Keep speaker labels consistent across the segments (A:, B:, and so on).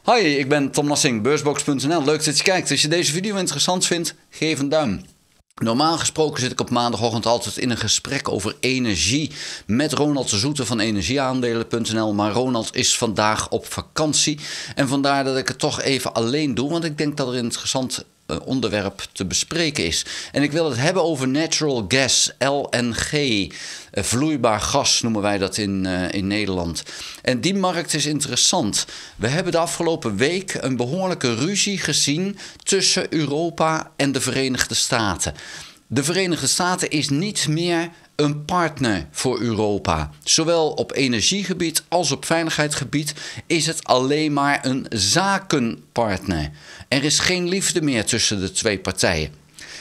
A: Hoi, ik ben Tom Nassing, beursbox.nl. Leuk dat je kijkt. Als je deze video interessant vindt, geef een duim. Normaal gesproken zit ik op maandagochtend altijd in een gesprek over energie met Ronald de Zoete van energieaandelen.nl. Maar Ronald is vandaag op vakantie en vandaar dat ik het toch even alleen doe, want ik denk dat er een interessant onderwerp te bespreken is. En ik wil het hebben over natural gas, LNG, vloeibaar gas noemen wij dat in Nederland. En die markt is interessant. We hebben de afgelopen week een behoorlijke ruzie gezien tussen Europa en de Verenigde Staten. De Verenigde Staten is niet meer een partner voor Europa. Zowel op energiegebied als op veiligheidsgebied is het alleen maar een zakenpartner. Er is geen liefde meer tussen de twee partijen.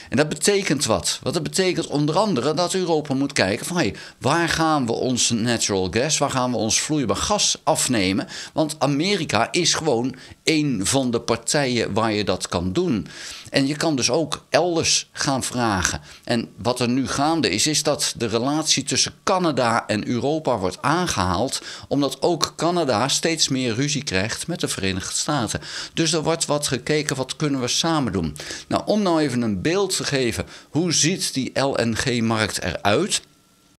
A: En dat betekent wat? Dat betekent onder andere dat Europa moet kijken van waar gaan we ons natural gas, waar gaan we ons vloeibaar gas afnemen? Want Amerika is gewoon één van de partijen waar je dat kan doen. En je kan dus ook elders gaan vragen. En wat er nu gaande is dat de relatie tussen Canada en Europa wordt aangehaald, omdat ook Canada steeds meer ruzie krijgt met de Verenigde Staten. Dus er wordt wat gekeken, wat kunnen we samen doen? Nou, om nou even een beeld te geven, hoe ziet die LNG-markt eruit?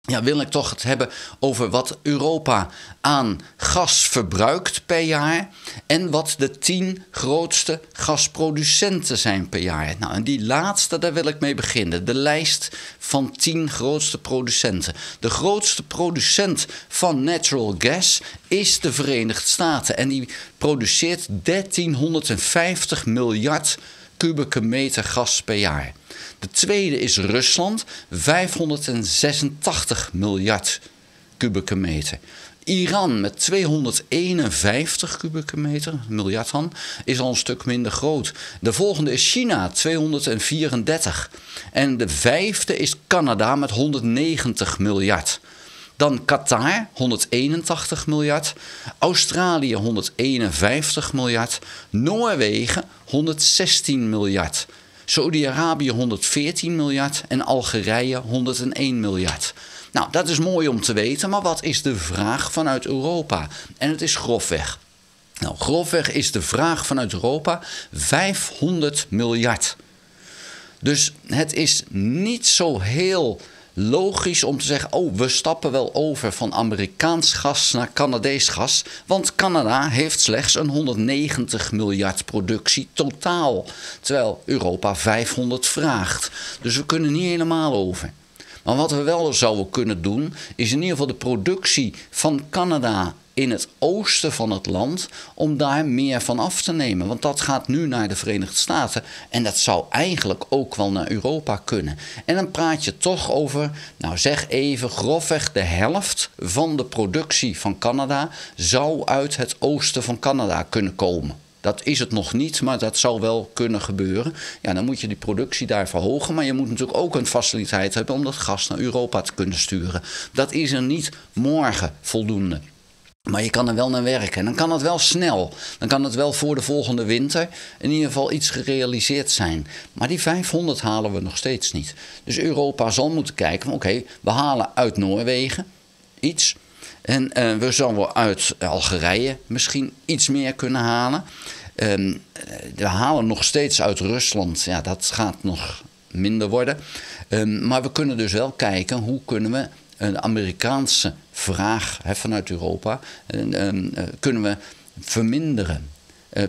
A: Ja, wil ik toch het hebben over wat Europa aan gas verbruikt per jaar en wat de 10 grootste gasproducenten zijn per jaar. Nou, en die laatste, daar wil ik mee beginnen. De lijst van 10 grootste producenten. De grootste producent van natural gas is de Verenigde Staten en die produceert 1350 miljard kubieke meter gas per jaar. De tweede is Rusland, 586 miljard kubieke meter. Iran met 251 kubieke meter, miljard dan, is al een stuk minder groot. De volgende is China, 234. En de vijfde is Canada met 190 miljard. Dan Qatar, 181 miljard. Australië, 151 miljard. Noorwegen, 116 miljard. Saudi-Arabië 114 miljard en Algerije 101 miljard. Nou, dat is mooi om te weten, maar wat is de vraag vanuit Europa? En het is grofweg. Nou, grofweg is de vraag vanuit Europa 500 miljard. Dus het is niet zo heel logisch om te zeggen, we stappen wel over van Amerikaans gas naar Canadees gas, want Canada heeft slechts een 190 miljard productie totaal, terwijl Europa 500 vraagt. Dus we kunnen niet helemaal over. Maar wat we wel zouden kunnen doen, is in ieder geval de productie van Canada in het oosten van het land, om daar meer van af te nemen. Want dat gaat nu naar de Verenigde Staten en dat zou eigenlijk ook wel naar Europa kunnen. En dan praat je toch over, nou zeg even grofweg de helft van de productie van Canada zou uit het oosten van Canada kunnen komen. Dat is het nog niet, maar dat zou wel kunnen gebeuren. Ja, dan moet je die productie daar verhogen, maar je moet natuurlijk ook een faciliteit hebben om dat gas naar Europa te kunnen sturen. Dat is er niet morgen voldoende. Maar je kan er wel naar werken en dan kan het wel snel. Dan kan het wel voor de volgende winter in ieder geval iets gerealiseerd zijn. Maar die 500 halen we nog steeds niet. Dus Europa zal moeten kijken, oké, we halen uit Noorwegen iets. En we zouden uit Algerije misschien iets meer kunnen halen. We halen nog steeds uit Rusland. Ja, dat gaat nog minder worden. Maar we kunnen dus wel kijken hoe kunnen we een Amerikaanse vraag vanuit Europa kunnen we verminderen.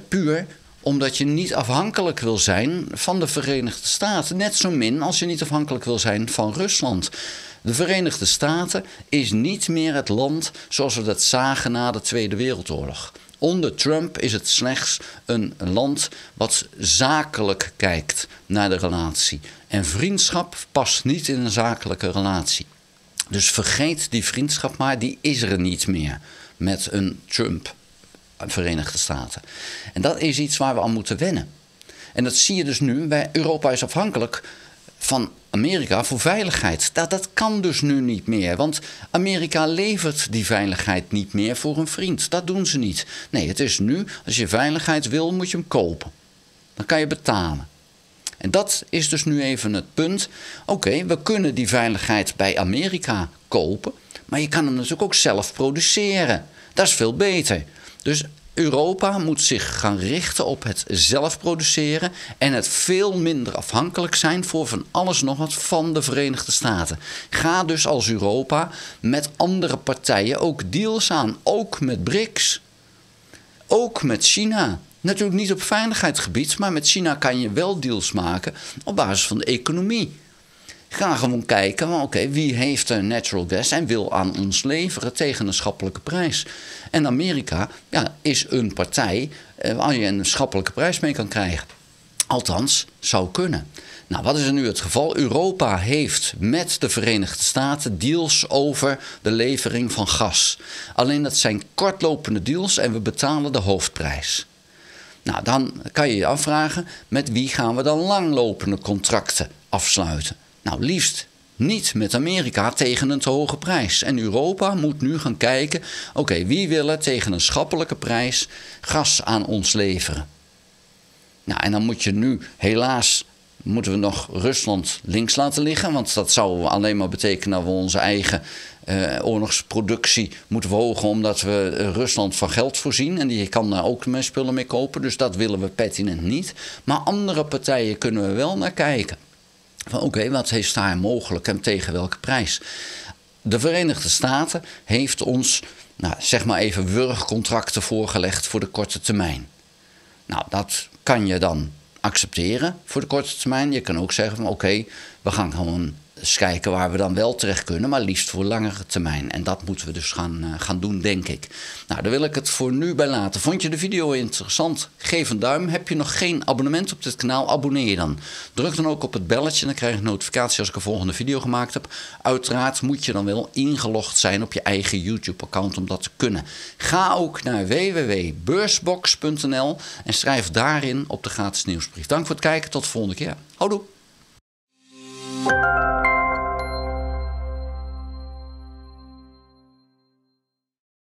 A: Puur omdat je niet afhankelijk wil zijn van de Verenigde Staten. Net zo min als je niet afhankelijk wil zijn van Rusland. De Verenigde Staten is niet meer het land zoals we dat zagen na de Tweede Wereldoorlog. Onder Trump is het slechts een land wat zakelijk kijkt naar de relatie. En vriendschap past niet in een zakelijke relatie. Dus vergeet die vriendschap maar, die is er niet meer met een Trump, Verenigde Staten. En dat is iets waar we aan moeten wennen. En dat zie je dus nu, Europa is afhankelijk van Amerika voor veiligheid. Dat kan dus nu niet meer, want Amerika levert die veiligheid niet meer voor een vriend. Dat doen ze niet. Nee, het is nu, als je veiligheid wil, moet je hem kopen. Dan kan je betalen. En dat is dus nu even het punt. Oké, we kunnen die veiligheid bij Amerika kopen, maar je kan hem natuurlijk ook zelf produceren. Dat is veel beter. Dus Europa moet zich gaan richten op het zelf produceren en het veel minder afhankelijk zijn voor van alles nog wat van de Verenigde Staten. Ga dus als Europa met andere partijen ook deals aan, ook met BRICS, ook met China. Natuurlijk niet op veiligheidsgebied, maar met China kan je wel deals maken op basis van de economie. Ga gewoon kijken, oké, wie heeft er natural gas en wil aan ons leveren tegen een schappelijke prijs. En Amerika is een partij waar je een schappelijke prijs mee kan krijgen. Althans, zou kunnen. Nou, wat is er nu het geval? Europa heeft met de Verenigde Staten deals over de levering van gas. Alleen dat zijn kortlopende deals en we betalen de hoofdprijs. Nou, dan kan je je afvragen, met wie gaan we dan langlopende contracten afsluiten? Nou, liefst niet met Amerika tegen een te hoge prijs. En Europa moet nu gaan kijken, oké, wie willen tegen een schappelijke prijs gas aan ons leveren? Nou, en dan moet je nu, helaas, moeten we nog Rusland links laten liggen. Want dat zou alleen maar betekenen dat we onze eigen oorlogsproductie moeten verhogen, omdat we Rusland van geld voorzien. En die kan daar ook mijn spullen mee kopen. Dus dat willen we pertinent niet. Maar andere partijen kunnen we wel naar kijken. Van oké, wat is daar mogelijk en tegen welke prijs? De Verenigde Staten heeft ons, zeg maar even, wurgcontracten voorgelegd voor de korte termijn. Nou, dat kan je dan accepteren voor de korte termijn. Je kan ook zeggen van oké, we gaan gewoon eens kijken waar we dan wel terecht kunnen, maar liefst voor langere termijn. En dat moeten we dus gaan doen, denk ik. Nou, daar wil ik het voor nu bij laten. Vond je de video interessant? Geef een duim. Heb je nog geen abonnement op dit kanaal? Abonneer je dan. Druk dan ook op het belletje en dan krijg je een notificatie als ik een volgende video gemaakt heb. Uiteraard moet je dan wel ingelogd zijn op je eigen YouTube-account om dat te kunnen. Ga ook naar www.beursbox.nl en schrijf daarin op de gratis nieuwsbrief. Dank voor het kijken. Tot de volgende keer. Houdoe!